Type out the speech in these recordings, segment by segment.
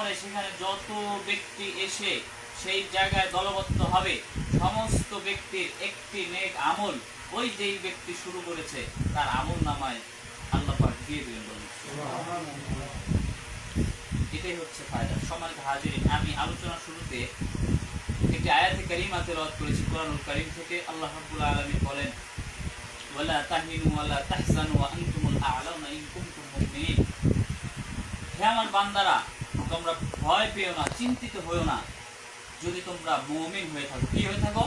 পরে সেখানে যত ব্যক্তি এসে সেই জায়গায় দলবদ্ধ হবে, সমস্ত ব্যক্তির একটি নেক আমল ওই যেই ব্যক্তি শুরু করেছে তার আমল নামায় আল্লাহ পাক দিয়ে দিবেন বলেন। এটাই হচ্ছে ফায়দা। সম্মানিত হাজিরিন, আমি আলোচনার শুরুতে একটি আয়াতে কারিমা তেলাওয়াত করেছি কোরআনুল কারীম থেকে। আল্লাহ রাব্বুল আলামিন বলেন, ওয়ালা তাহিনু ওয়ালা তাহজানু ওয়া আনতুমুল আ'লাউনা ইন কুনতুম মুমিনিন। হে আমার বান্দারা, তোমরা ভয় পেও না, চিন্তিত হয়ো না যদি তোমরা মুমিন হয়ে থাকো। কি হয়ে থাকো?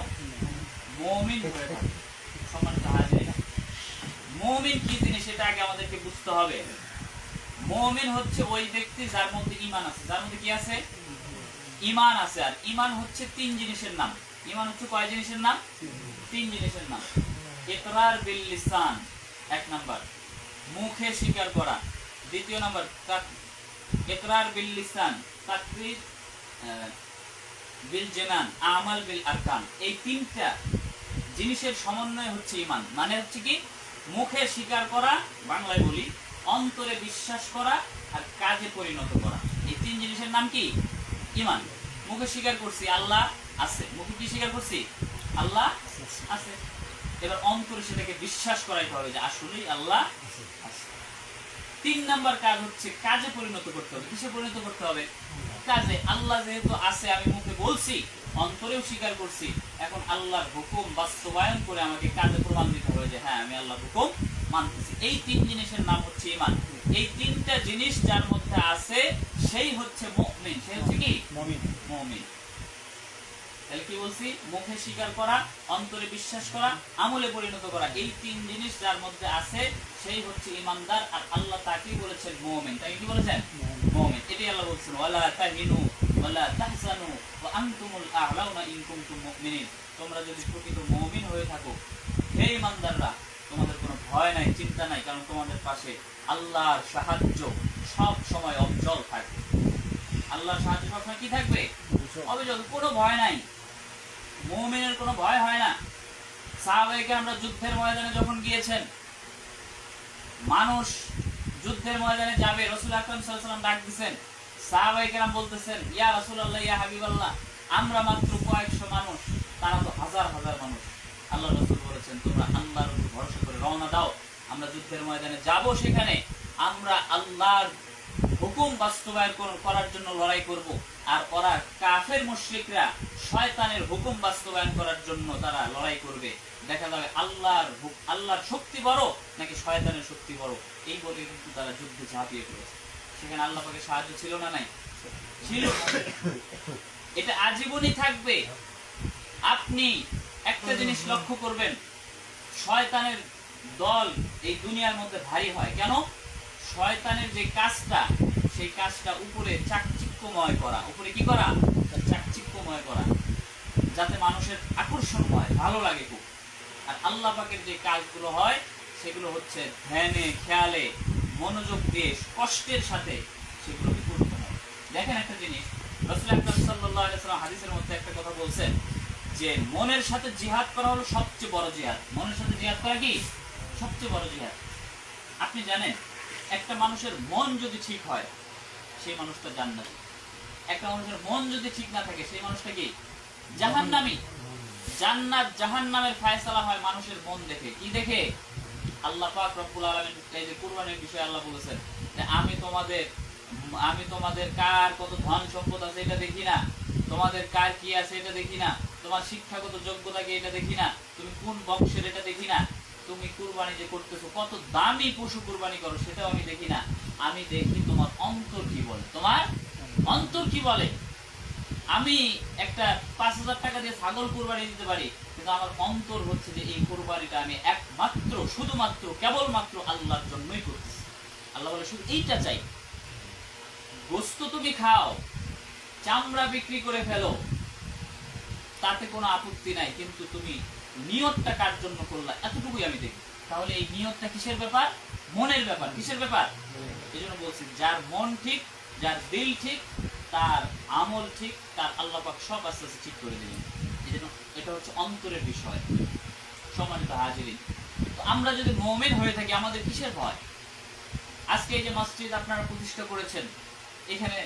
মুমিন হয়ে থাকো। সম্মানিত হাজিরিন, মুমিন কি জিনিস এটা আগে আমাদেরকে বুঝতে হবে। মুমিন হচ্ছে ওই ব্যক্তি যার মধ্যে ঈমান আছে। যার মধ্যে কি আছে? ঈমান আছে। আর ঈমান হচ্ছে তিন জিনিসের নাম। ঈমান হচ্ছে কয় জিনিসের নাম? তিন জিনিসের নাম। ইকরার বিল লিসান এক নাম্বার, মুখে স্বীকার করা। দ্বিতীয় নাম্বার ইকরার বিল লিসান, তাকরির বিল জানান, আমাল বিল আরকান। এই তিনটা জিনিসের সমন্বয় হচ্ছে ঈমান। মানে হচ্ছে কি? মুখে স্বীকার করা, বাংলায় বলি অন্তরে বিশ্বাস করা, আর কাজে পরিণত করা। এই তিন জিনিসের নাম কি? ঈমান। মুখে স্বীকার করছি আল্লাহ আছে, মুখে কি স্বীকার করছি? আল্লাহ আছে। এবার অন্তরে সেটাকে বিশ্বাস করাইতে হবে যে আসলেই আল্লাহ আছে। তিন নাম্বার কাজ হচ্ছে কাজে পরিণত করতে হবে। কিসে পরিণত করতে হবে? কাজে। আল্লাহ যেহেতু আছে, আমি মুখে বলছি, অন্তরেও স্বীকার করছি, এখন আল্লাহর হুকুম বাস্তবায়ন করে আমাকে কাজে প্রমাণ দিতে হবে যে হ্যাঁ আমি আল্লাহর হুকুম মানতেছি। এই তিন জিনিসের নাম হচ্ছে ঈমান। এই তিনটা জিনিস যার মধ্যে আছে সেই হচ্ছে মুমিন। সে হচ্ছে কি? মুমিন। তাহলে কি বলছি? মুখে স্বীকার করা, অন্তরে বিশ্বাস করা, আমলে পরিণত করা। এই তিন জিনিস যার মধ্যে আছে সেই হচ্ছে ঈমানদার। আর আল্লাহ তাকেই বলেছেন মুমিন। তাকে কি বলেছেন? মুমিন। এটাই আল্লাহ বলছেন, ওয়ালা তাহিনু ওয়ালা তাহজানু ওয়া আনতুমুল আ'লাউনা ইন কুনতুম মুমিনিন। তোমরা যদি প্রকৃত মুমিন হয়ে থাকো, হে ঈমানদাররা, তোমাদের কোনো ভয় নাই, চিন্তা নাই, কারণ তোমাদের পাশে আল্লাহর সাহায্য সব সময় অবিচল থাকবে। আল্লাহর সাহায্য সবসময় কি থাকবে? অবিচল। কোনো ভয় নাই। মুমিনের কোনো ভয় হয় না। সাহাবায়ে কেরামরা যুদ্ধের ময়দানে যখন গিয়েছেন, মানুষ যুদ্ধের ময়দানে যাবে, রাসূল আকরাম সাল্লাল্লাহু আলাইহি ওয়াসাল্লাম ডাক দিবেন, সাহাবায়ে কেরাম বলতেছেন, ইয়া রাসূলুল্লাহ, ইয়া হাবিবাল্লাহ, আমরা মাত্র কয়েকশো মানুষ, তারা তো হাজার হাজার মানুষ। আল্লাহ রাসূল বলেছেন, তোমরা আল্লাহর উপর ভরসা করে রওনা দাও, আমরা যুদ্ধের ময়দানে যাব, সেখানে আমরা আল্লাহর হুকুম বাস্তবায়ন করার জন্য লড়াই করব। আর ওরা কাফের মুশরিকরা শয়তানের হুকুম বাস্তবায়ন করার জন্য তারা লড়াই করবে। দেখা যাবে আল্লাহর শক্তি বড় নাকি শয়তানের শক্তি বড়, এই বলে কিন্তু তারা যুদ্ধে ঝাঁপিয়ে পড়েছে। সেখানে আল্লাহ পাকের সাহায্য ছিল না? নাই, ছিল। এটা আজীবনই থাকবে। আপনি একটা জিনিস লক্ষ্য করবেন, শয়তানের দল এই দুনিয়ার মধ্যে ভারী হয় কেন? শয়তানের যে কাজটা, সেই কাজটা উপরে চাকচিক্যময় করা। উপরে কি করা? চাকচিক্যময় করা, যাতে মানুষের আকর্ষণ হয়, ভালো লাগে খুব। আর আল্লাহ পাকের যে কাজগুলো হয় সেগুলো হচ্ছে ধ্যানে, খেয়ালে, মনোযোগ দিয়ে, কষ্টের সাথে সেগুলোকে করতে হয়। দেখেন একটা জিনিস, রাসূল আকরাম সাল্লাল্লাহু আলাইহি ওয়াসাল্লাম হাদিসের মধ্যে একটা কথা বলছেন যে মনের সাথে জিহাদ করা হলো সবচেয়ে বড় জিহাদ। মনের সাথে জিহাদ করা কি? সবচেয়ে বড় জিহাদ। আপনি জানেন, একটা মানুষের মন যদি ঠিক হয় সেই মানুষটা জান্নাতি। একটা মানুষের মন যদি ঠিক না থাকে সেই মানুষটা কি? জাহান্নামী। জান্নাত জাহান্নামের ফয়সালা হয় মানুষের মন দেখে। কি দেখে? আল্লাহ পাক রব্বুল আলামিন এই যে কুরবানির বিষয়ে আল্লাহ বলেছেন যে আমি তোমাদের কার কত ধন সম্পদ আছে এটা দেখি না, তোমাদের কার কি আছে এটা দেখি না, তোমার শিক্ষাগত যোগ্যতা কি এটা দেখি না, তুমি কোন বংশের এটা দেখি না, তুমি কুরবানি যে করতেছো কত দামি পশু কুরবানি করো সেটাও আমি দেখি না, আমি দেখি তোমার অন্তর কি বলে। তোমার অন্তর কি বলে? আমি একটা ৫,০০০ টাকা দিয়ে ছাগল কুরবানি দিতে পারি, কিন্তু আমার অন্তর হচ্ছে যে এই কুরবানিটা আমি একমাত্র, শুধুমাত্র, কেবলমাত্র আল্লাহর জন্যই করতেছি। আল্লাহ বলে শুধু এইটা চাই। গোশত তুমি খাও, চামড়া বিক্রি করে ফেলো, তাতে কোনো আপত্তি নাই, কিন্তু তুমি নিয়তটা কার জন্য করলা এতটুকুই আমি দেখি। তাহলে এই নিয়তটা কিসের ব্যাপার? মনের ব্যাপার। কিসের ব্যাপার? এই জন্য বলছি, যার মন ঠিক, যার দিল ঠিক, তার আমল ঠিক, তার আল্লাহ পাক সব আস্তে আস্তে ঠিক করে দিবেন। এই জন্য এটা হচ্ছে অন্তরের বিষয়। সম্মানিত হাজিরিন, তো আমরা যদি মুমিন হয়ে থাকি আমাদের কিসের ভয়? আজকে এই যে মসজিদ আপনারা প্রতিষ্ঠা করেছেন, এখানে